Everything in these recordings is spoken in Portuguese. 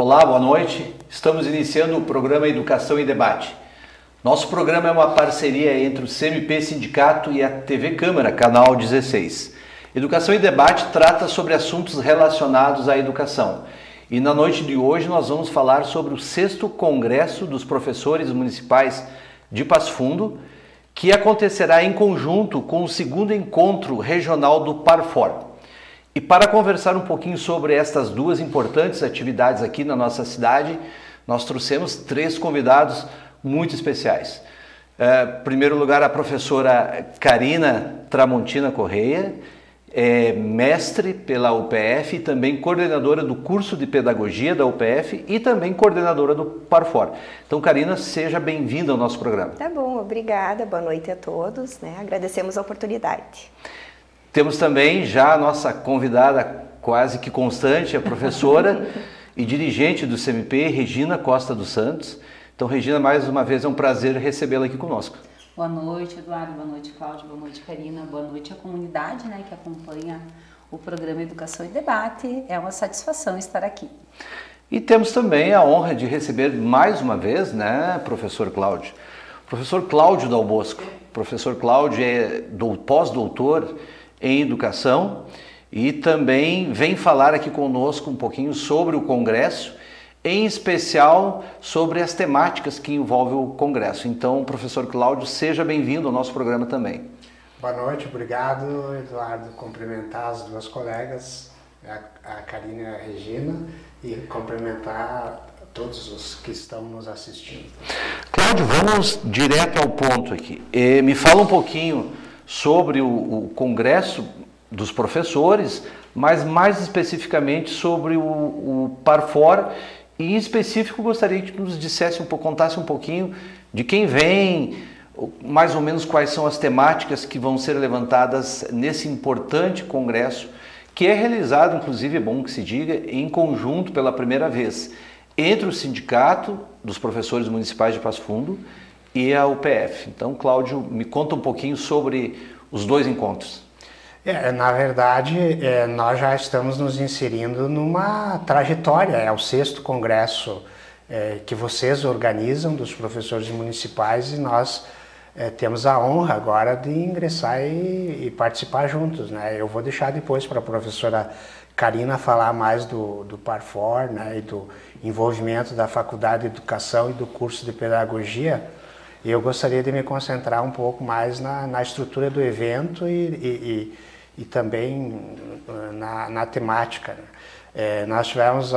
Olá, boa noite. Estamos iniciando o programa Educação em Debate. Nosso programa é uma parceria entre o CMP Sindicato e a TV Câmara, canal 16. Educação em Debate trata sobre assuntos relacionados à educação. E na noite de hoje nós vamos falar sobre o 6º Congresso dos Professores Municipais de Passo Fundo, que acontecerá em conjunto com o 2º Encontro Regional do Parfor. E para conversar um pouquinho sobre estas duas importantes atividades aqui na nossa cidade, nós trouxemos 3 convidados muito especiais. Em primeiro lugar, a professora Karina Tramontina Correia, mestre pela UPF e também coordenadora do curso de pedagogia da UPF e também coordenadora do Parfor. Então, Karina, seja bem-vinda ao nosso programa. Tá bom, obrigada, boa noite a todos, agradecemos a oportunidade. Temos também já a nossa convidada quase que constante, a professora e dirigente do CMP, Regina Costa dos Santos. Então, Regina, mais uma vez é um prazer recebê-la aqui conosco. Boa noite, Eduardo. Boa noite, Cláudio. Boa noite, Karina. Boa noite à comunidade que acompanha o programa Educação e Debate. É uma satisfação estar aqui. E temos também a honra de receber mais uma vez, professor Cláudio. Professor Cláudio Dal Bosco. Professor Cláudio é pós-doutor em Educação e também vem falar aqui conosco um pouquinho sobre o Congresso, em especial sobre as temáticas que envolvem o Congresso. Então, professor Cláudio, seja bem-vindo ao nosso programa também. Boa noite, obrigado, Eduardo. Cumprimentar as duas colegas, a Karina e a Regina, e cumprimentar todos os que estão nos assistindo. Cláudio, vamos direto ao ponto aqui. Me fala um pouquinho sobre o Congresso dos Professores, mas mais especificamente sobre o Parfor. E em específico, gostaria que nos dissesse contasse um pouquinho de quem vem, mais ou menos quais são as temáticas que vão ser levantadas nesse importante congresso, que é realizado, inclusive, é bom que se diga, em conjunto pela primeira vez, entre o Sindicato dos Professores Municipais de Passo Fundo e a UPF. Então, Cláudio, me conta um pouquinho sobre os dois encontros. Na verdade, nós já estamos nos inserindo numa trajetória, é o 6º Congresso que vocês organizam dos professores municipais e nós temos a honra agora de ingressar e participar juntos. Eu vou deixar depois para a professora Karina falar mais do Parfor, e do envolvimento da Faculdade de Educação e do curso de Pedagogia. Eu gostaria de me concentrar um pouco mais na estrutura do evento e também na temática. Nós tivemos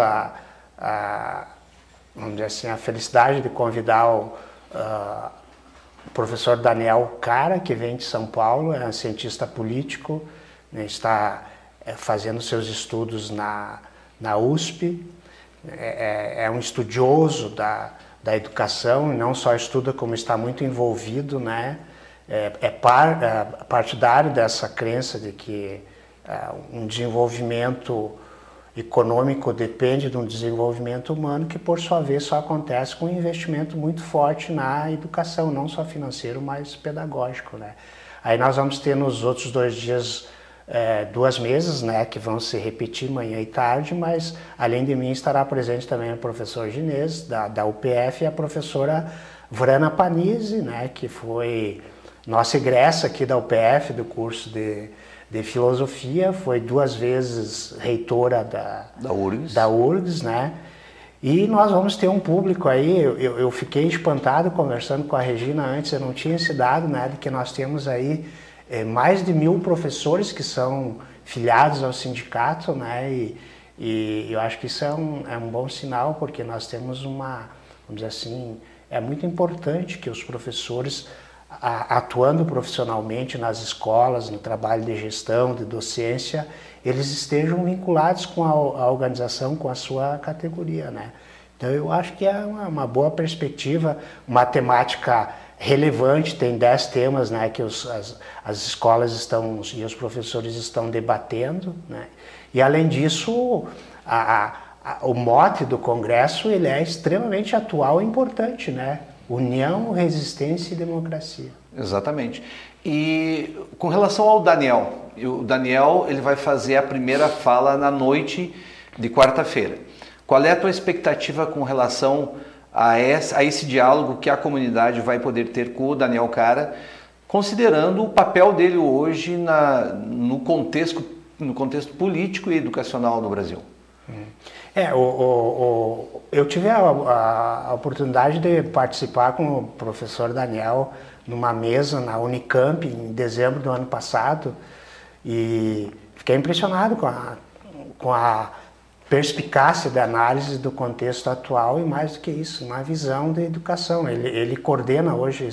vamos dizer assim, a felicidade de convidar o professor Daniel Cara, que vem de São Paulo, é um cientista político, está fazendo seus estudos na USP, é um estudioso da educação, e não só estuda como está muito envolvido, partidário dessa crença de que um desenvolvimento econômico depende de um desenvolvimento humano, que por sua vez só acontece com um investimento muito forte na educação, não só financeiro, mas pedagógico. Aí nós vamos ter nos outros 2 dias 2 mesas, que vão se repetir manhã e tarde, mas além de mim estará presente também o professor Ginês, da UPF, e a professora Vrana Panizzi, que foi nossa egressa aqui da UPF, do curso de Filosofia, foi 2 vezes reitora da URGS, E nós vamos ter um público aí, eu fiquei espantado conversando com a Regina antes, eu não tinha esse dado, de que nós temos aí mais de 1000 professores que são filiados ao sindicato, e eu acho que isso é um bom sinal, porque nós temos vamos dizer assim, é muito importante que os professores, atuando profissionalmente nas escolas, no trabalho de gestão, de docência, eles estejam vinculados com a organização, com a sua categoria, Então eu acho que é uma boa perspectiva, uma temática relevante, tem 10 temas que as escolas e os professores estão debatendo, E além disso, o mote do Congresso ele é extremamente atual e importante, União, resistência e democracia. Exatamente. E com relação ao Daniel, o Daniel ele vai fazer a primeira fala na noite de quarta-feira. Qual é a tua expectativa com relação a esse diálogo que a comunidade vai poder ter com o Daniel Cara, considerando o papel dele hoje no contexto político e educacional do Brasil? Eu tive a oportunidade de participar com o professor Daniel numa mesa na Unicamp em dezembro do ano passado e fiquei impressionado com a perspicácia da análise do contexto atual e, mais do que isso, uma visão de educação. Ele coordena hoje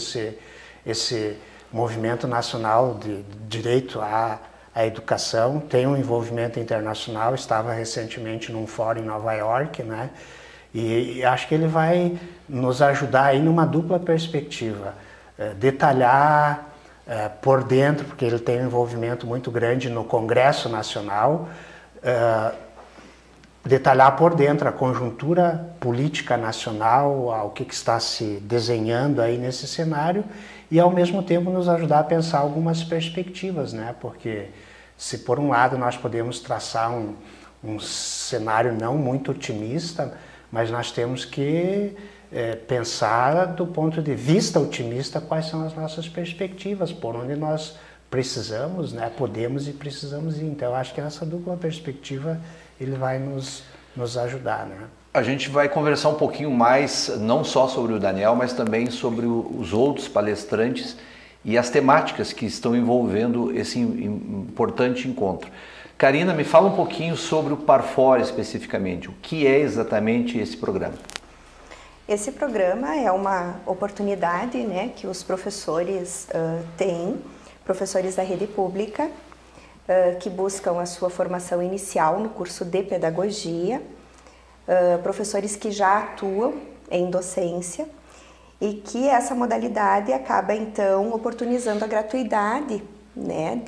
esse movimento nacional de direito à educação, tem um envolvimento internacional, estava recentemente num fórum em Nova York, né? E acho que ele vai nos ajudar aí numa dupla perspectiva, detalhar por dentro, porque ele tem um envolvimento muito grande no Congresso Nacional, detalhar por dentro a conjuntura política nacional, o que está se desenhando aí nesse cenário e ao mesmo tempo nos ajudar a pensar algumas perspectivas, né? Porque se por um lado nós podemos traçar um cenário não muito otimista, mas nós temos que pensar do ponto de vista otimista quais são as nossas perspectivas, por onde nós precisamos, né? Podemos e precisamos ir. Então eu acho que essa dupla perspectiva ele vai nos ajudar, né? A gente vai conversar um pouquinho mais, não só sobre o Daniel, mas também sobre os outros palestrantes e as temáticas que estão envolvendo esse importante encontro. Karina, me fala um pouquinho sobre o Parfora especificamente. O que é exatamente esse programa? Esse programa é uma oportunidade, né, que os professores têm, professores da rede pública, que buscam a sua formação inicial no curso de pedagogia, professores que já atuam em docência e que essa modalidade acaba então oportunizando a gratuidade, né,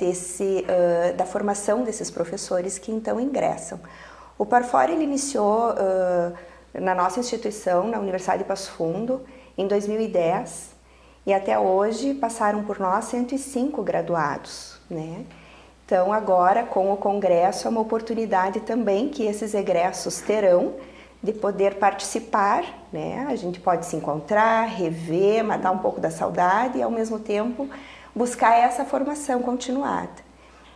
da formação desses professores que então ingressam. O Parfora ele iniciou na nossa instituição, na Universidade de Passo Fundo, em 2010 e até hoje passaram por nós 105 graduados, né? Então, agora, com o Congresso, é uma oportunidade também que esses egressos terão de poder participar, né? A gente pode se encontrar, rever, matar um pouco da saudade e, ao mesmo tempo, buscar essa formação continuada.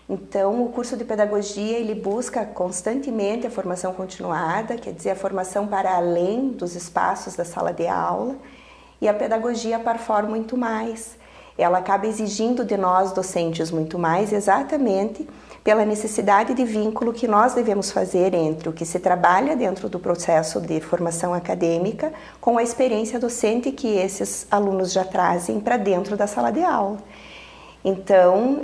Então, o curso de pedagogia, ele busca constantemente a formação continuada, quer dizer, a formação para além dos espaços da sala de aula, e a pedagogia Parfora muito mais. Ela acaba exigindo de nós, docentes, muito mais, exatamente pela necessidade de vínculo que nós devemos fazer entre o que se trabalha dentro do processo de formação acadêmica com a experiência docente que esses alunos já trazem para dentro da sala de aula. Então,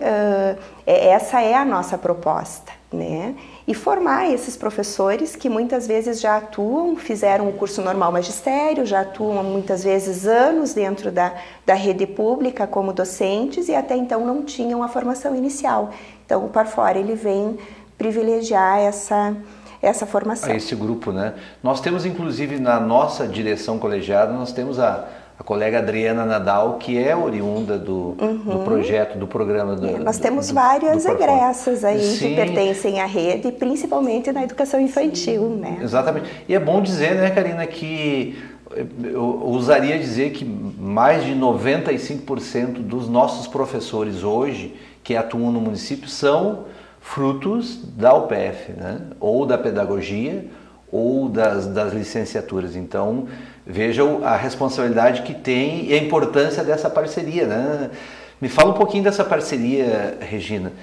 essa é a nossa proposta, né? E formar esses professores que muitas vezes já atuam, fizeram o curso normal magistério, já atuam muitas vezes anos dentro da rede pública como docentes e até então não tinham a formação inicial. Então, o Parfora ele vem privilegiar essa formação. Esse grupo, né? Nós temos, inclusive, na nossa direção colegiada, nós temos a colega Adriana Nadal, que é oriunda do projeto, do programa. Nós temos várias egressas aí que pertencem à rede, principalmente na educação infantil, né? Exatamente. E é bom dizer, né, Karina, que eu ousaria dizer que mais de 95% dos nossos professores hoje que atuam no município são frutos da UPF, né? Ou da pedagogia ou das licenciaturas. Então, vejam a responsabilidade que tem e a importância dessa parceria, né? Me fala um pouquinho dessa parceria, Regina.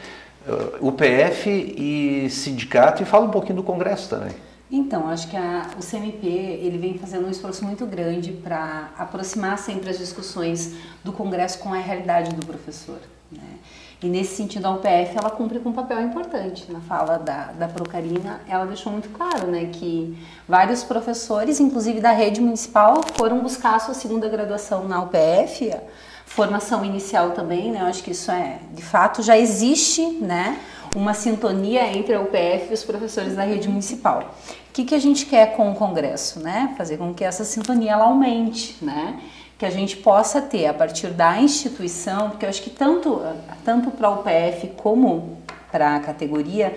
UPF e sindicato, e fala um pouquinho do Congresso também. Então, acho que o CMP ele vem fazendo um esforço muito grande para aproximar sempre as discussões do Congresso com a realidade do professor, né? E nesse sentido a UPF ela cumpre com um papel importante. Na fala da Karina, ela deixou muito claro, né, que vários professores, inclusive da rede municipal, foram buscar a sua segunda graduação na UPF, formação inicial também, né? Eu acho que isso de fato já existe, né, uma sintonia entre a UPF e os professores da rede municipal. O que a gente quer com o Congresso, né? Fazer com que essa sintonia ela aumente, né? Que a gente possa ter a partir da instituição, porque eu acho que tanto para a UPF como para a categoria,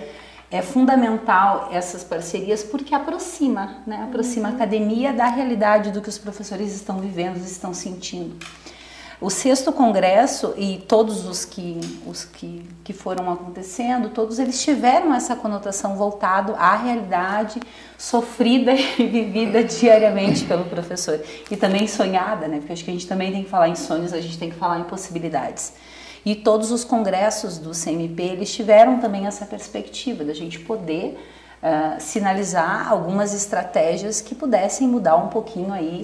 é fundamental essas parcerias porque aproxima, né? Aproxima a academia da realidade do que os professores estão vivendo, estão sentindo. O 6º Congresso e todos os que foram acontecendo, todos eles tiveram essa conotação voltado à realidade sofrida e vivida diariamente pelo professor. E também sonhada, né? Porque acho que a gente também tem que falar em sonhos, a gente tem que falar em possibilidades. E todos os congressos do CMP, eles tiveram também essa perspectiva da gente poder sinalizar algumas estratégias que pudessem mudar um pouquinho aí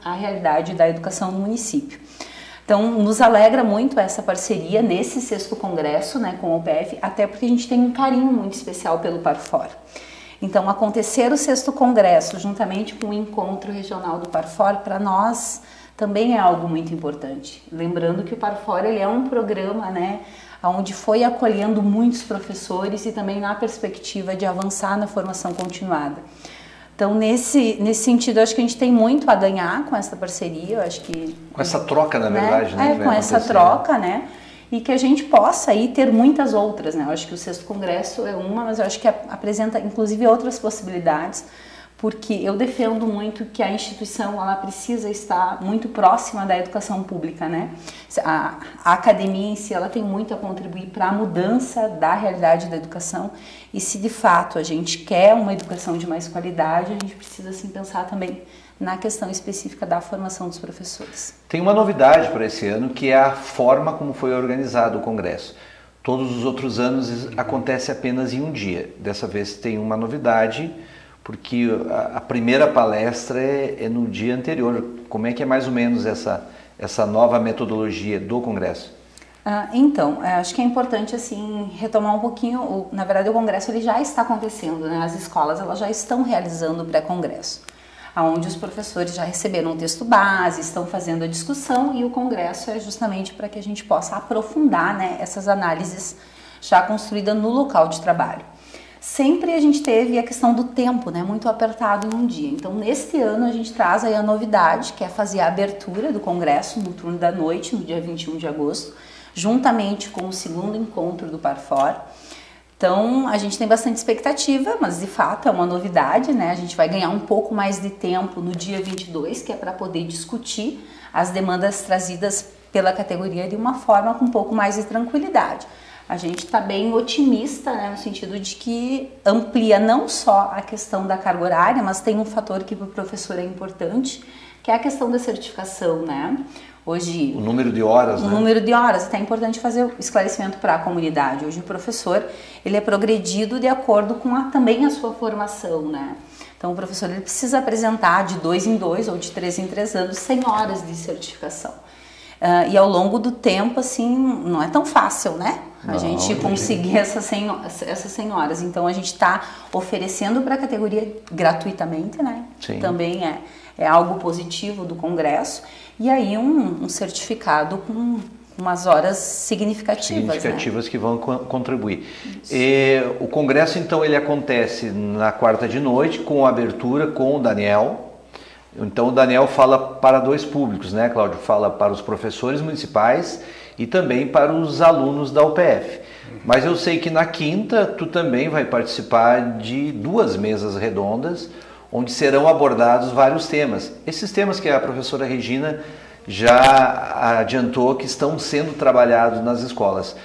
a realidade da educação no município. Então, nos alegra muito essa parceria nesse 6º Congresso, né, com o UPF, até porque a gente tem um carinho muito especial pelo Parfor. Então, acontecer o 6º Congresso, juntamente com o Encontro Regional do Parfor, para nós também é algo muito importante. Lembrando que o Parfor ele é um programa, né, onde foi acolhendo muitos professores e também na perspectiva de avançar na formação continuada. Então, nesse sentido, eu acho que a gente tem muito a ganhar com essa parceria, eu acho que... Com essa troca, na verdade, né? Com essa troca, né? E que a gente possa aí ter muitas outras, né? Eu acho que o 6º Congresso é uma, mas eu acho que apresenta, inclusive, outras possibilidades, porque eu defendo muito que a instituição, ela precisa estar muito próxima da educação pública, né? A academia em si, ela tem muito a contribuir para a mudança da realidade da educação, e se de fato a gente quer uma educação de mais qualidade, a gente precisa assim pensar também na questão específica da formação dos professores. Tem uma novidade para esse ano, que é a forma como foi organizado o Congresso. Todos os outros anos acontece apenas em um dia. Dessa vez tem uma novidade, porque a primeira palestra é no dia anterior. Como é que é mais ou menos essa nova metodologia do Congresso? Então, acho que é importante assim retomar um pouquinho, na verdade o Congresso ele já está acontecendo, né? As escolas elas já estão realizando o pré-Congresso, onde os professores já receberam um texto base, estão fazendo a discussão, e o Congresso é justamente para que a gente possa aprofundar, né, essas análises já construídas no local de trabalho. Sempre a gente teve a questão do tempo, né, muito apertado em um dia. Então, neste ano, a gente traz aí a novidade, que é fazer a abertura do Congresso no turno da noite, no dia 21 de agosto, juntamente com o 2º encontro do Parfor. Então, a gente tem bastante expectativa, mas de fato é uma novidade, né? A gente vai ganhar um pouco mais de tempo no dia 22, que é para poder discutir as demandas trazidas pela categoria de uma forma com um pouco mais de tranquilidade. A gente está bem otimista, né, no sentido de que amplia não só a questão da carga horária, mas tem um fator que para o professor é importante, que é a questão da certificação, né? Hoje, o número de horas, o número de horas, até é importante fazer o esclarecimento para a comunidade. Hoje o professor, ele é progredido de acordo com também a sua formação, né? Então o professor ele precisa apresentar de 2 em 2 ou de 3 em 3 anos 100 horas de certificação. E ao longo do tempo, assim, não é tão fácil, né? A gente conseguir essas 100 horas. Então, a gente está oferecendo para a categoria gratuitamente, né? Sim. Também é algo positivo do Congresso. E aí, um certificado com umas horas significativas, né? Que vão contribuir. O Congresso, então, ele acontece na quarta de noite, com a abertura com o Daniel. Então o Daniel fala para 2 públicos, né, Cláudio? Fala para os professores municipais e também para os alunos da UPF. Mas eu sei que na quinta tu também vai participar de 2 mesas redondas, onde serão abordados vários temas. Esses temas que a professora Regina já adiantou que estão sendo trabalhados nas escolas.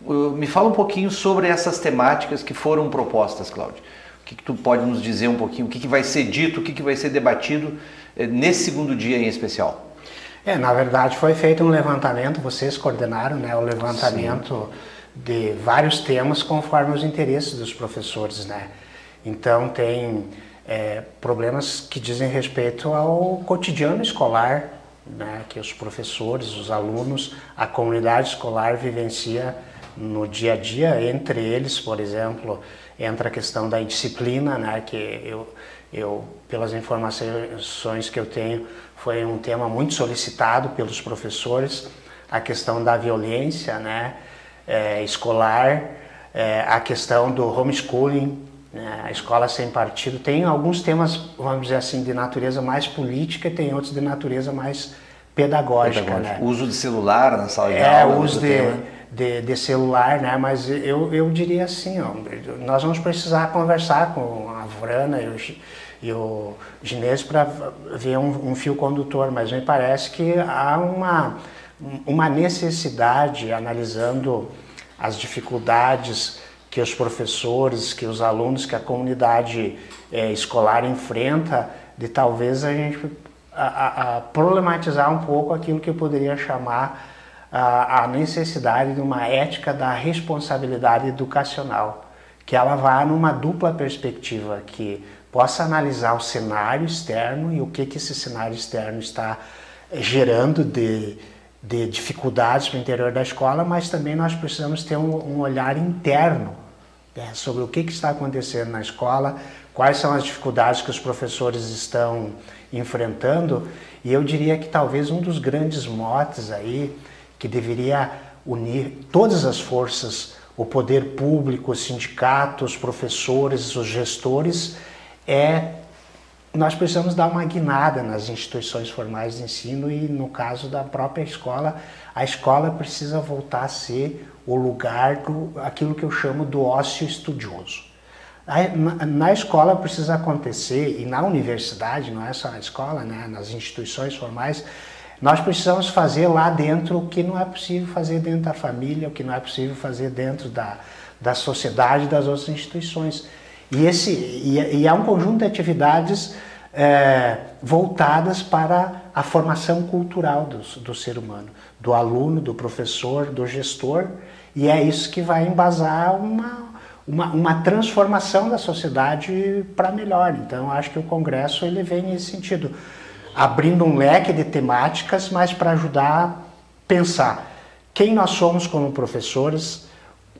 Me fala um pouquinho sobre essas temáticas que foram propostas, Cláudio. O que tu pode nos dizer um pouquinho? O que vai ser dito, o que vai ser debatido nesse 2º dia em especial? Na verdade foi feito um levantamento, vocês coordenaram, né, o levantamento de vários temas conforme os interesses dos professores, né? Então tem problemas que dizem respeito ao cotidiano escolar, né, que os professores, os alunos, a comunidade escolar vivencia no dia a dia. Entre eles, por exemplo, entra a questão da indisciplina, né, que eu, pelas informações que eu tenho, foi um tema muito solicitado pelos professores, a questão da violência, né, escolar, a questão do homeschooling, né, a escola sem partido. Tem alguns temas, vamos dizer assim, de natureza mais política e tem outros de natureza mais pedagógica. Né? O uso de celular na sala de aula. O uso de celular, né? Mas eu diria assim, ó, nós vamos precisar conversar com a Vrana e o Ginésio para ver um fio condutor, mas me parece que há uma necessidade, analisando as dificuldades que os professores, que os alunos, que a comunidade escolar enfrenta, de talvez a gente problematizar um pouco aquilo que eu poderia chamar a necessidade de uma ética da responsabilidade educacional, que ela vá numa dupla perspectiva, que possa analisar o cenário externo e o que esse cenário externo está gerando de dificuldades para o interior da escola, mas também nós precisamos ter um olhar interno, né, sobre o que está acontecendo na escola, quais são as dificuldades que os professores estão enfrentando, e eu diria que talvez um dos grandes motes aí, que deveria unir todas as forças, o poder público, os sindicatos, os professores, os gestores, nós precisamos dar uma guinada nas instituições formais de ensino e, no caso da própria escola, a escola precisa voltar a ser o lugar aquilo que eu chamo do ócio estudioso. Na escola precisa acontecer, e na universidade, não é só na escola, né, nas instituições formais, nós precisamos fazer lá dentro o que não é possível fazer dentro da família, o que não é possível fazer dentro da sociedade e das outras instituições. E é um conjunto de atividades voltadas para a formação cultural do ser humano, do aluno, do professor, do gestor, e é isso que vai embasar uma transformação da sociedade para melhor. Então, acho que o Congresso ele vem nesse sentido, abrindo um leque de temáticas, mas para ajudar a pensar quem nós somos como professores,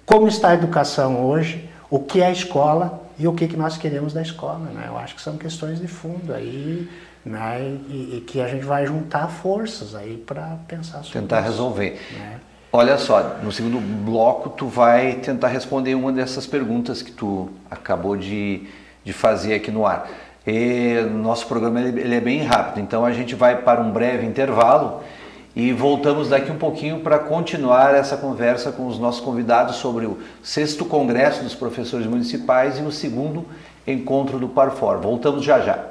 como está a educação hoje, o que é a escola e o que nós queremos da escola, né? Eu acho que são questões de fundo aí, né? E que a gente vai juntar forças aí para pensar sobre tentar isso, resolver. né? Olha só, no segundo bloco tu vai tentar responder uma dessas perguntas que tu acabou de fazer aqui no ar. Nosso programa ele é bem rápido, então a gente vai para um breve intervalo e voltamos daqui um pouquinho para continuar essa conversa com os nossos convidados sobre o 6º Congresso dos Professores Municipais e o 2º Encontro do Parfor. Voltamos já já.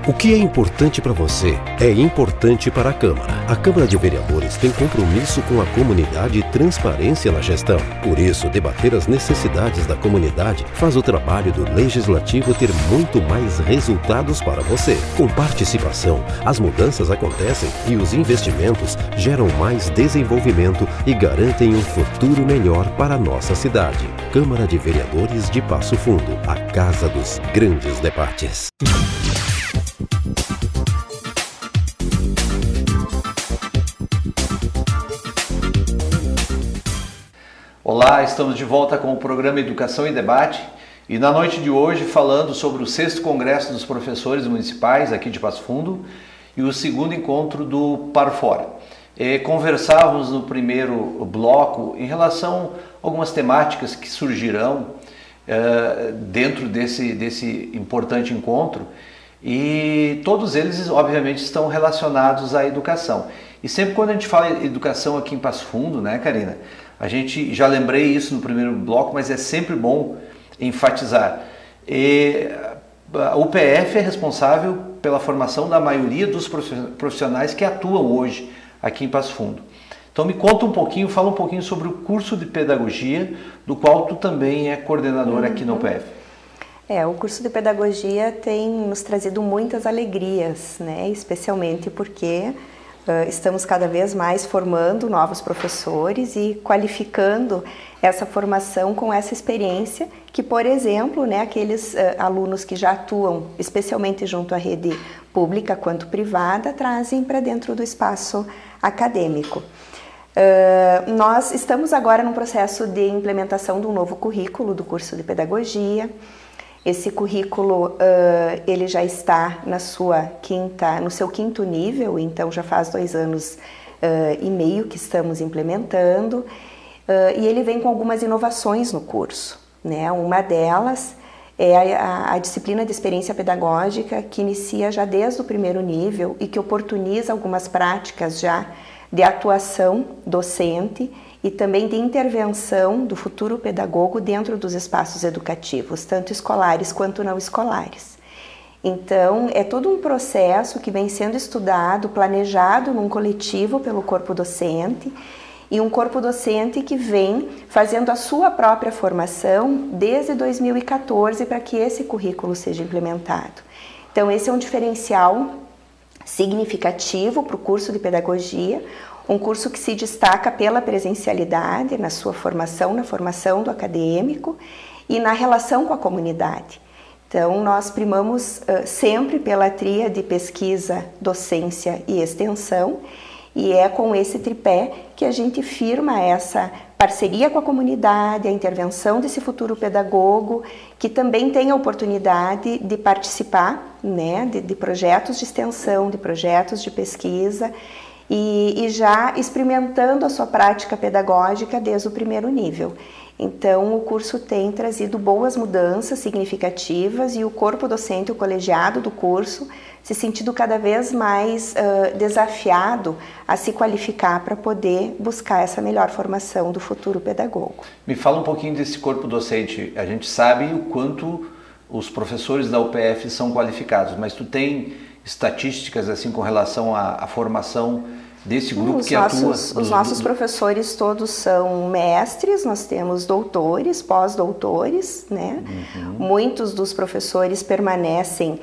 O que é importante para você é importante para a Câmara. A Câmara de Vereadores tem compromisso com a comunidade e transparência na gestão. Por isso, debater as necessidades da comunidade faz o trabalho do Legislativo ter muito mais resultados para você. Com participação, as mudanças acontecem e os investimentos geram mais desenvolvimento e garantem um futuro melhor para a nossa cidade. Câmara de Vereadores de Passo Fundo, a casa dos grandes debates. Olá, estamos de volta com o programa Educação em Debate e na noite de hoje falando sobre o 6º Congresso dos Professores Municipais aqui de Passo Fundo e o 2º Encontro do Parfor. Conversávamos no primeiro bloco em relação a algumas temáticas que surgirão dentro desse importante encontro e todos eles obviamente estão relacionados à educação. E sempre quando a gente fala em educação aqui em Passo Fundo, né, Karina? A gente já lembrei isso no primeiro bloco, mas é sempre bom enfatizar. O PF é responsável pela formação da maioria dos profissionais que atuam hoje aqui em Passo Fundo. Então me conta um pouquinho, fala um pouquinho sobre o curso de pedagogia, do qual tu também é coordenadora aqui no PF. O curso de pedagogia tem nos trazido muitas alegrias, né? Especialmente porque estamos cada vez mais formando novos professores e qualificando essa formação com essa experiência que, por exemplo, né, aqueles alunos que já atuam, especialmente junto à rede pública quanto privada, trazem para dentro do espaço acadêmico. Nós estamos agora num processo de implementação de um novo currículo do curso de pedagogia. Esse currículo ele já está no seu quinto nível, então já faz 2 anos e meio que estamos implementando, e ele vem com algumas inovações no curso, né? Uma delas é a disciplina de experiência pedagógica que inicia já desde o primeiro nível e que oportuniza algumas práticas já de atuação docente e também de intervenção do futuro pedagogo dentro dos espaços educativos, tanto escolares quanto não escolares. Então, é todo um processo que vem sendo estudado, planejado num coletivo pelo corpo docente, e um corpo docente que vem fazendo a sua própria formação desde 2014 para que esse currículo seja implementado. Então, esse é um diferencial significativo para o curso de pedagogia, um curso que se destaca pela presencialidade na sua formação, na formação do acadêmico e na relação com a comunidade. Então, nós primamos sempre pela tríade pesquisa, docência e extensão, e é com esse tripé que a gente firma essa parceria com a comunidade, a intervenção desse futuro pedagogo, que também tem a oportunidade de participar, né, de projetos de extensão, de projetos de pesquisa, e já experimentando a sua prática pedagógica desde o primeiro nível. Então, o curso tem trazido boas mudanças significativas e o corpo docente, o colegiado do curso, se sentindo cada vez mais desafiado a se qualificar para poder buscar essa melhor formação do futuro pedagogo. Me fala um pouquinho desse corpo docente. A gente sabe o quanto os professores da UPF são qualificados, mas tu tem estatísticas assim com relação à formação desse grupo que atua? Os nossos professores todos são mestres, nós temos doutores, pós-doutores, né? Muitos dos professores permanecem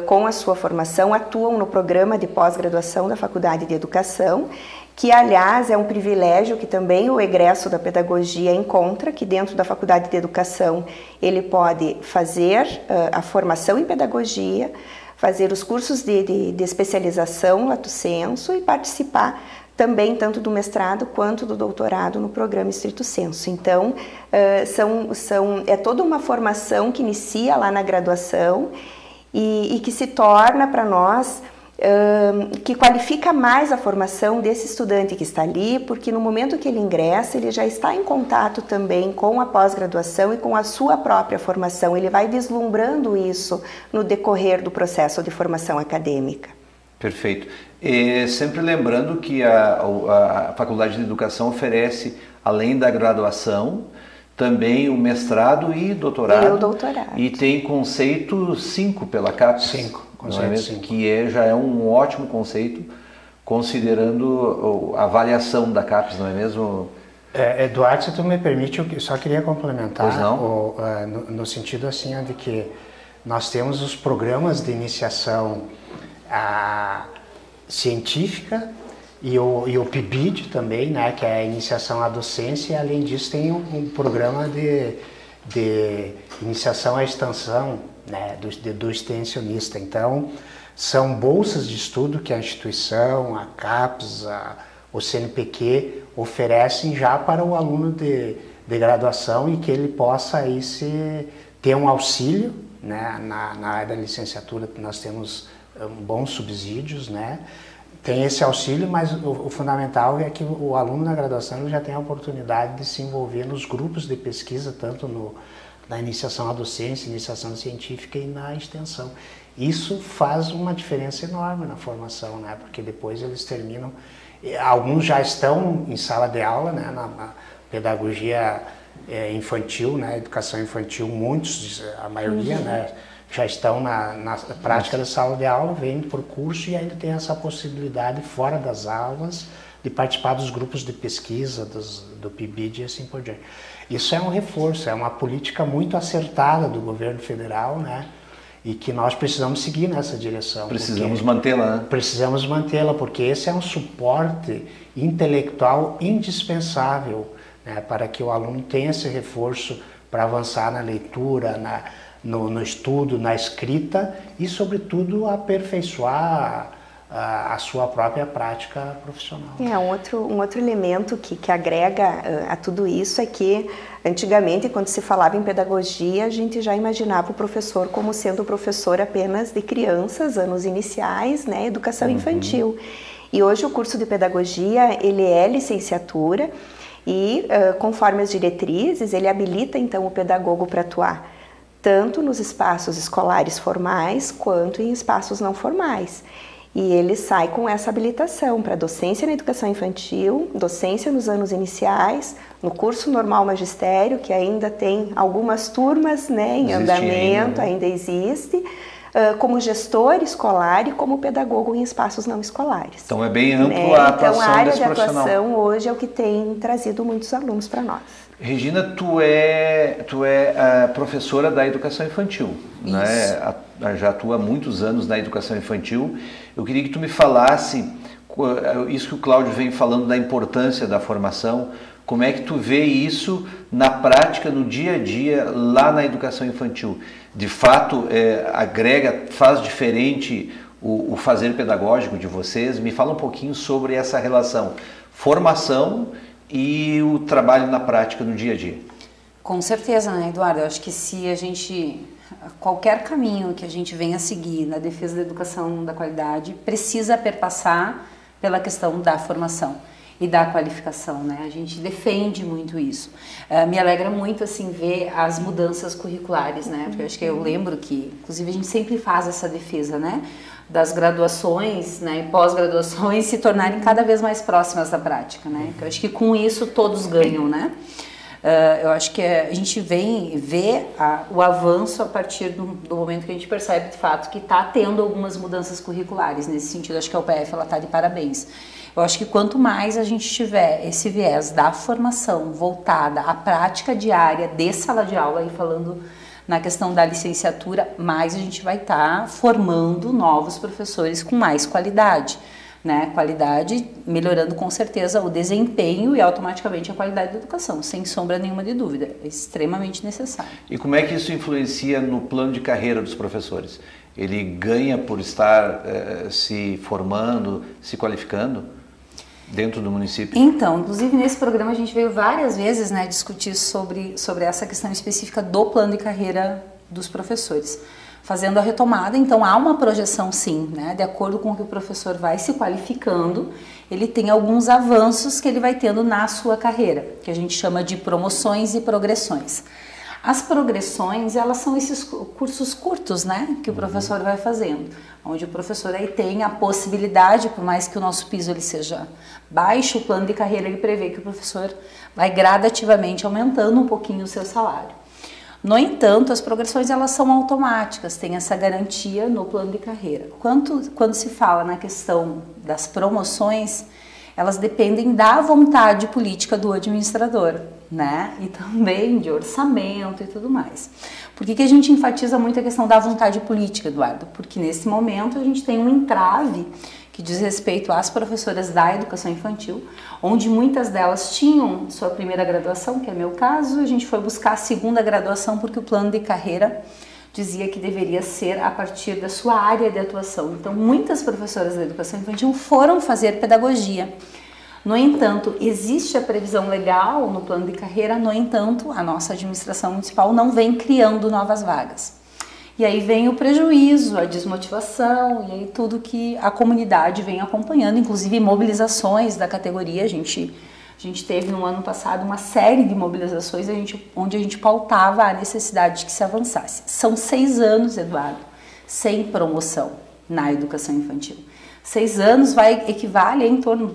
com a sua formação, atuam no programa de pós-graduação da Faculdade de Educação, que aliás é um privilégio que também o egresso da pedagogia encontra, que dentro da Faculdade de Educação ele pode fazer a formação em pedagogia, fazer os cursos de especialização lato sensu e participar também tanto do mestrado quanto do doutorado no programa Stricto Sensu. Então, é toda uma formação que inicia lá na graduação e que se torna para nós, que qualifica mais a formação desse estudante que está ali, porque no momento que ele ingressa, ele já está em contato também com a pós-graduação e com a sua própria formação. Ele vai vislumbrando isso no decorrer do processo de formação acadêmica. Perfeito. E sempre lembrando que a Faculdade de Educação oferece, além da graduação, também o mestrado e doutorado. E o doutorado. E tem conceito 5 pela CAPES. 5. Não é mesmo? Que já é um ótimo conceito, considerando a avaliação da CAPES, não é mesmo? Eduardo, se tu me permite, eu só queria complementar, no sentido assim de que nós temos os programas de iniciação científica e o PIBID também, né, que é a iniciação à docência, e além disso tem um programa de iniciação à extensão, né, do extensionista. Então, são bolsas de estudo que a instituição, a CAPES, o CNPq oferecem já para o aluno de graduação e que ele possa aí ter um auxílio, né, na área da licenciatura. Nós temos bons subsídios, né? Tem esse auxílio, mas o fundamental é que o aluno na graduação ele já tem a oportunidade de se envolver nos grupos de pesquisa, tanto na iniciação à docência, iniciação científica e na extensão. Isso faz uma diferença enorme na formação, né? Porque depois eles terminam, alguns já estão em sala de aula, né? Na pedagogia infantil, né? Educação infantil, muitos, a maioria, né? Já estão na prática da sala de aula, vêm por curso e ainda tem essa possibilidade fora das aulas de participar dos grupos de pesquisa, do PIBID e assim por diante. Isso é um reforço, é uma política muito acertada do governo federal, né? E que nós precisamos seguir nessa direção. Precisamos mantê-la, né? Precisamos mantê-la, porque esse é um suporte intelectual indispensável, né, para que o aluno tenha esse reforço para avançar na leitura, no estudo, na escrita e, sobretudo, aperfeiçoar a sua própria prática profissional. Um outro elemento que agrega a tudo isso é que antigamente, quando se falava em pedagogia, a gente já imaginava o professor como sendo professor apenas de crianças, anos iniciais, né, educação infantil. E hoje o curso de pedagogia, ele é licenciatura e, conforme as diretrizes, ele habilita então o pedagogo para atuar tanto nos espaços escolares formais quanto em espaços não formais. E ele sai com essa habilitação para docência na educação infantil, docência nos anos iniciais, no curso normal magistério, que ainda tem algumas turmas, né, em andamento, ainda existe, como gestor escolar e como pedagogo em espaços não escolares. Então é bem amplo a atuação então, a área desse de profissional. atuação hoje é o que tem trazido muitos alunos para nós. Regina, tu é a professora da educação infantil, né? Já atua há muitos anos na educação infantil. Eu queria que tu me falasse, isso que o Cláudio vem falando da importância da formação, como é que tu vê isso na prática, no dia a dia, lá na educação infantil? De fato, agrega, faz diferente o fazer pedagógico de vocês? Me fala um pouquinho sobre essa relação, formação e o trabalho na prática no dia a dia. Com certeza, né, Eduardo? Eu acho que se a gente, qualquer caminho que a gente venha a seguir na defesa da educação da qualidade, precisa perpassar pela questão da formação e da qualificação, né? A gente defende muito isso. Me alegra muito, assim, ver as mudanças curriculares, né? Porque eu acho que eu lembro que, inclusive, a gente sempre faz essa defesa, né? Das graduações, né, e pós-graduações se tornarem cada vez mais próximas da prática, né? Eu acho que com isso todos ganham, né? Eu acho que a gente vem ver o avanço a partir do momento que a gente percebe de fato que está tendo algumas mudanças curriculares. Nesse sentido, acho que a UPF está de parabéns. Eu acho que quanto mais a gente tiver esse viés da formação voltada à prática diária de sala de aula, e falando na questão da licenciatura, mais a gente vai estar formando novos professores com mais qualidade, né? Qualidade melhorando com certeza o desempenho e automaticamente a qualidade da educação, sem sombra nenhuma de dúvida, é extremamente necessário. E como é que isso influencia no plano de carreira dos professores? Ele ganha por estar se formando, se qualificando dentro do município? Então, inclusive nesse programa a gente veio várias vezes, né, discutir sobre essa questão específica do plano de carreira dos professores. Fazendo a retomada, então há uma projeção sim, né, de acordo com o que o professor vai se qualificando, ele tem alguns avanços que ele vai tendo na sua carreira, que a gente chama de promoções e progressões. As progressões, elas são esses cursos curtos, né, que o professor vai fazendo, onde o professor aí tem a possibilidade, por mais que o nosso piso ele seja baixo, o plano de carreira ele prevê que o professor vai gradativamente aumentando um pouquinho o seu salário. No entanto, as progressões elas são automáticas, tem essa garantia no plano de carreira. Quando se fala na questão das promoções, elas dependem da vontade política do administrador, né? E também de orçamento e tudo mais. Por que a gente enfatiza muito a questão da vontade política, Eduardo? Porque nesse momento a gente tem um entrave que diz respeito às professoras da educação infantil, onde muitas delas tinham sua primeira graduação, que é meu caso, a gente foi buscar a segunda graduação porque o plano de carreira dizia que deveria ser a partir da sua área de atuação. Então, muitas professoras da educação infantil foram fazer pedagogia. No entanto, existe a previsão legal no plano de carreira, no entanto, a nossa administração municipal não vem criando novas vagas. E aí vem o prejuízo, a desmotivação e aí tudo que a comunidade vem acompanhando, inclusive mobilizações da categoria. A gente teve no ano passado uma série de mobilizações onde a gente pautava a necessidade de que se avançasse. São 6 anos, Eduardo, sem promoção na educação infantil. 6 anos equivale a em torno,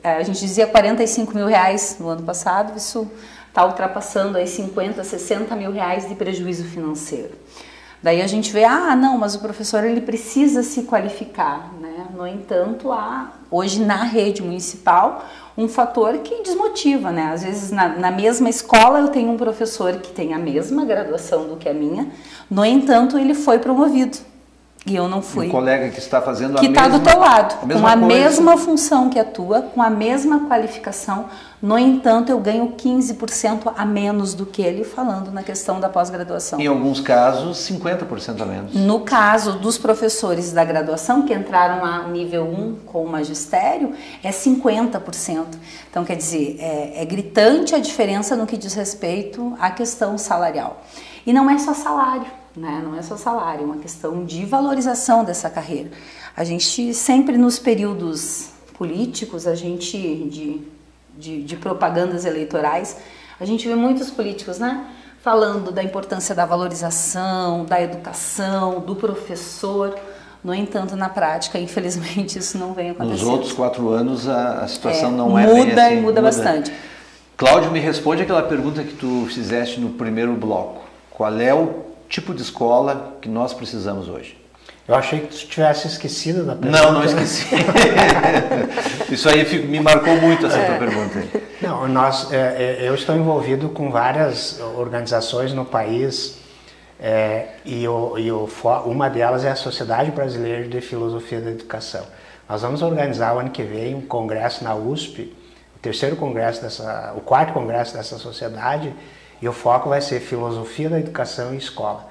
a gente dizia 45 mil reais no ano passado, isso está ultrapassando aí 50, 60 mil reais de prejuízo financeiro. Daí a gente vê, não, mas o professor ele precisa se qualificar, né? No entanto, há hoje na rede municipal um fator que desmotiva, né? Às vezes na mesma escola eu tenho um professor que tem a mesma graduação do que a minha, no entanto ele foi promovido e eu não fui. Um colega que está fazendo que está do teu lado, com a coisa. mesma função que atua, com a mesma qualificação, no entanto eu ganho 15% a menos do que ele, falando na questão da pós-graduação. Em alguns casos, 50% a menos. No caso dos professores da graduação, que entraram a nível 1 com o magistério, é 50%. Então, quer dizer, é gritante a diferença no que diz respeito à questão salarial. E não é só salário, né? Não é só salário, é uma questão de valorização dessa carreira. A gente sempre nos períodos políticos, a gente de propagandas eleitorais, a gente vê muitos políticos, né? falando da importância da valorização, da educação, do professor. No entanto, na prática, infelizmente, isso não vem acontecendo. Nos outros 4 anos a situação não é muda bem assim. E muda bastante. Cláudio, me responde aquela pergunta que tu fizeste no primeiro bloco. Qual é o tipo de escola que nós precisamos hoje? Eu achei que tu tivesse esquecido da pergunta. Não esqueci. Isso aí me marcou muito, essa tua pergunta. Não, eu estou envolvido com várias organizações no país uma delas é a Sociedade Brasileira de Filosofia da Educação. Nós vamos organizar o ano que vem um congresso na USP, o quarto congresso dessa sociedade, e o foco vai ser Filosofia da Educação e Escola.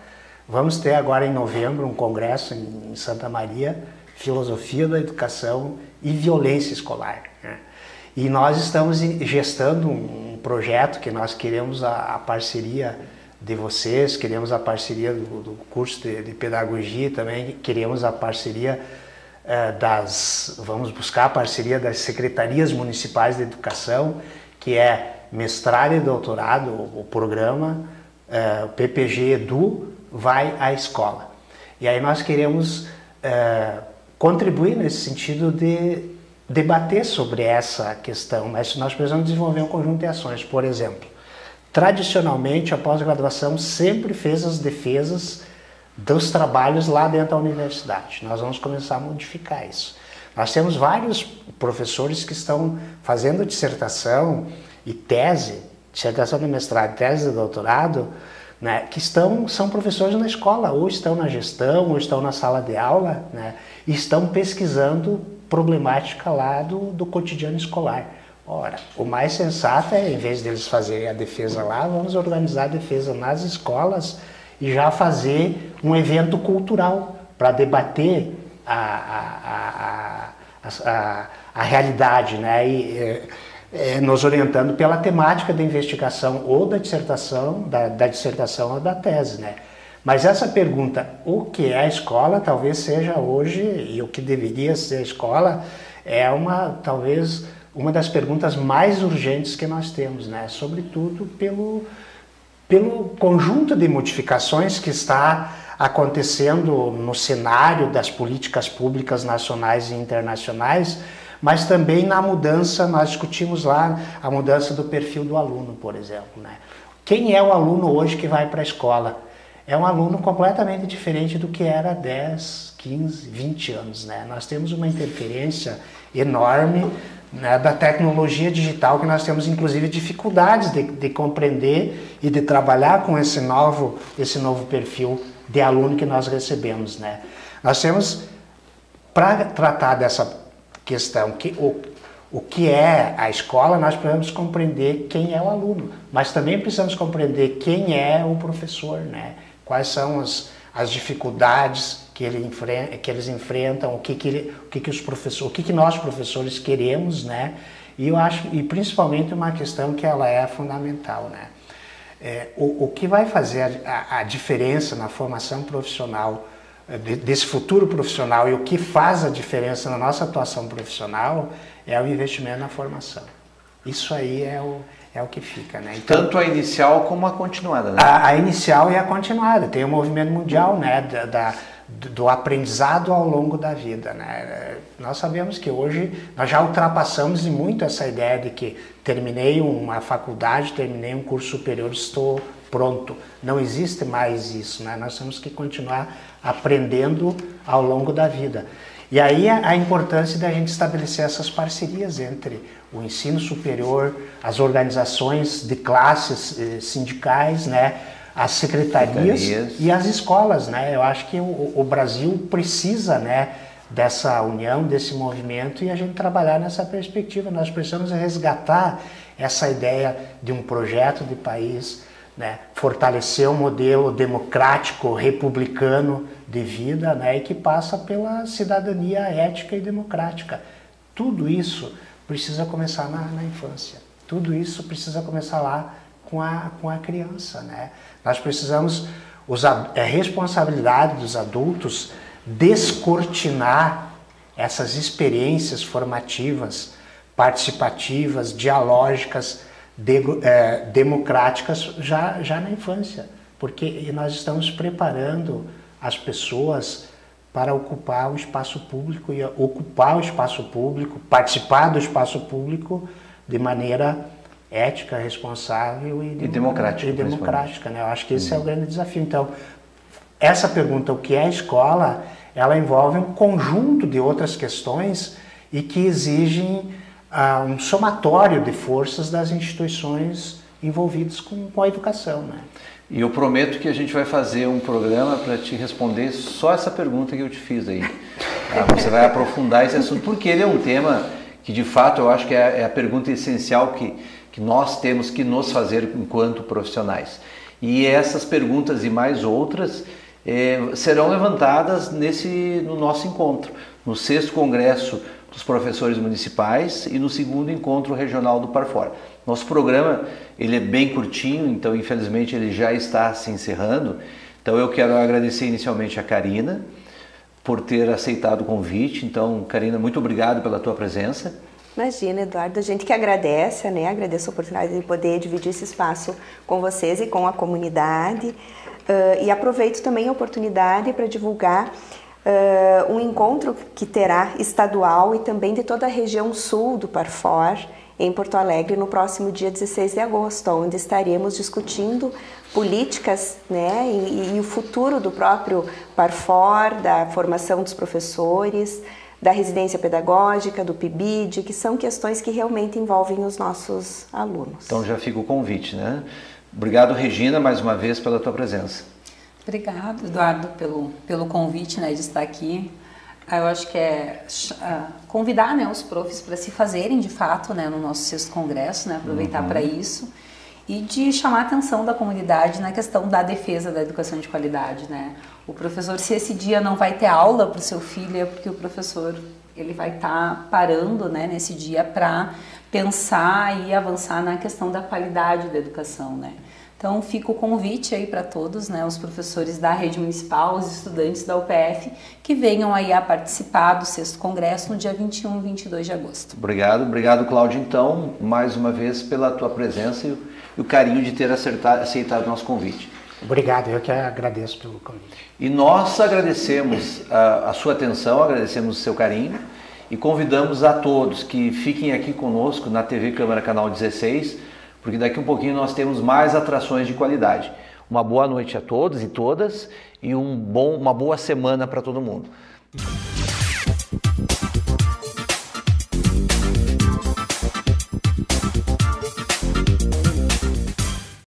Vamos ter agora em novembro um congresso em Santa Maria, Filosofia da Educação e Violência Escolar, né? E nós estamos gestando um projeto que nós queremos a parceria de vocês, queremos a parceria do curso de pedagogia também, queremos a parceria vamos buscar a parceria das secretarias municipais de educação, que é mestrado e doutorado, o programa, o PPG Edu vai à escola. E aí nós queremos contribuir nesse sentido de debater sobre essa questão, mas nós precisamos desenvolver um conjunto de ações. Por exemplo, tradicionalmente a pós-graduação sempre fez as defesas dos trabalhos lá dentro da universidade. Nós vamos começar a modificar isso. Nós temos vários professores que estão fazendo dissertação e tese, dissertação de mestrado, tese de doutorado, né, que são professores na escola, ou estão na gestão, ou estão na sala de aula, né, e estão pesquisando problemática lá do cotidiano escolar. Ora, o mais sensato é, em vez deles fazerem a defesa lá, vamos organizar a defesa nas escolas e já fazer um evento cultural para debater a realidade, né? E, nos orientando pela temática da investigação ou da dissertação, da dissertação ou da tese, né? Mas essa pergunta, o que é a escola, talvez seja hoje, e o que deveria ser a escola, talvez uma das perguntas mais urgentes que nós temos, né? Sobretudo pelo conjunto de modificações que está acontecendo no cenário das políticas públicas nacionais e internacionais, mas também na mudança, nós discutimos lá a mudança do perfil do aluno, por exemplo, né? Quem é o aluno hoje que vai para a escola? É um aluno completamente diferente do que era 10, 15, 20 anos, né? Nós temos uma interferência enorme, né, da tecnologia digital, que nós temos inclusive dificuldades de compreender e de trabalhar com esse novo perfil de aluno que nós recebemos, né? Nós temos, para tratar dessa questão, o que é a escola, nós precisamos compreender quem é o aluno, mas também precisamos compreender quem é o professor, né? Quais são as dificuldades que eles enfrentam, o que nós professores queremos, né? E eu acho, e principalmente uma questão que ela é fundamental, né? O que vai fazer a diferença na formação profissional, desse futuro profissional, e o que faz a diferença na nossa atuação profissional é o investimento na formação. Isso aí é o que fica, né? Então, tanto a inicial como a continuada, né? A inicial e a continuada. Tem o movimento mundial, né, do aprendizado ao longo da vida, né? Nós sabemos que hoje nós já ultrapassamos muito essa ideia de que terminei uma faculdade, terminei um curso superior, estou pronto. Não existe mais isso, né? Nós temos que continuar aprendendo ao longo da vida. E aí a importância da gente estabelecer essas parcerias entre o ensino superior, as organizações de classes sindicais, né, as secretarias e as escolas, né? Eu acho que o Brasil precisa, né, dessa união, desse movimento, e a gente trabalhar nessa perspectiva. Nós precisamos resgatar essa ideia de um projeto de país, né, fortalecer um modelo democrático, republicano de vida, né, e que passa pela cidadania ética e democrática. Tudo isso precisa começar na infância. Tudo isso precisa começar lá com a criança, né? Nós precisamos, a responsabilidade dos adultos, descortinar essas experiências formativas, participativas, dialógicas democráticas já na infância, porque nós estamos preparando as pessoas para ocupar o espaço público e participar do espaço público de maneira ética, responsável e democrática, né? Eu acho que esse é o grande desafio. Então, essa pergunta, o que é a escola, ela envolve um conjunto de outras questões e que exigem um somatório de forças das instituições envolvidas com a educação, né? E eu prometo que a gente vai fazer um programa para te responder só essa pergunta que eu te fiz aí. Você vai aprofundar esse assunto, porque ele é um tema que, de fato, eu acho que é a pergunta essencial que nós temos que nos fazer enquanto profissionais. E essas perguntas e mais outras serão levantadas no nosso encontro, no 6º Congresso dos Professores Municipais e no 2º Encontro Regional do Parfor. Nosso programa ele é bem curtinho, então infelizmente ele já está se encerrando. Então eu quero agradecer inicialmente a Karina por ter aceitado o convite. Então, Karina, muito obrigado pela tua presença. Imagina, Eduardo, a gente que agradece, né? Agradeço a oportunidade de poder dividir esse espaço com vocês e com a comunidade. E aproveito também a oportunidade para divulgar um encontro que terá estadual e também de toda a região sul do Parfor, em Porto Alegre, no próximo dia 16 de agosto, onde estaremos discutindo políticas, né, e o futuro do próprio Parfor, da formação dos professores, da residência pedagógica, do PIBID, que são questões que realmente envolvem os nossos alunos. Então já fica o convite, né? Obrigado, Regina, mais uma vez pela tua presença. Obrigado, Eduardo, pelo convite, né, de estar aqui. Eu acho que é convidar, né, os profs para se fazerem de fato, né, no nosso 6º Congresso, né, aproveitar para isso, e de chamar a atenção da comunidade na questão da defesa da educação de qualidade, né. O professor, se esse dia não vai ter aula para o seu filho, é porque o professor ele vai estar parando, né, nesse dia para pensar e avançar na questão da qualidade da educação, né. Então, fica o convite aí para todos, né, os professores da rede municipal, os estudantes da UPF, que venham aí a participar do 6º Congresso no dia 21 e 22 de agosto. Obrigado, Cláudio, então, mais uma vez pela tua presença e o carinho de ter aceitado o nosso convite. Obrigado, eu que agradeço pelo convite. E nós agradecemos a sua atenção, agradecemos o seu carinho e convidamos a todos que fiquem aqui conosco na TV Câmara Canal 16, porque daqui um pouquinho nós temos mais atrações de qualidade. Uma boa noite a todos e todas e uma boa semana para todo mundo.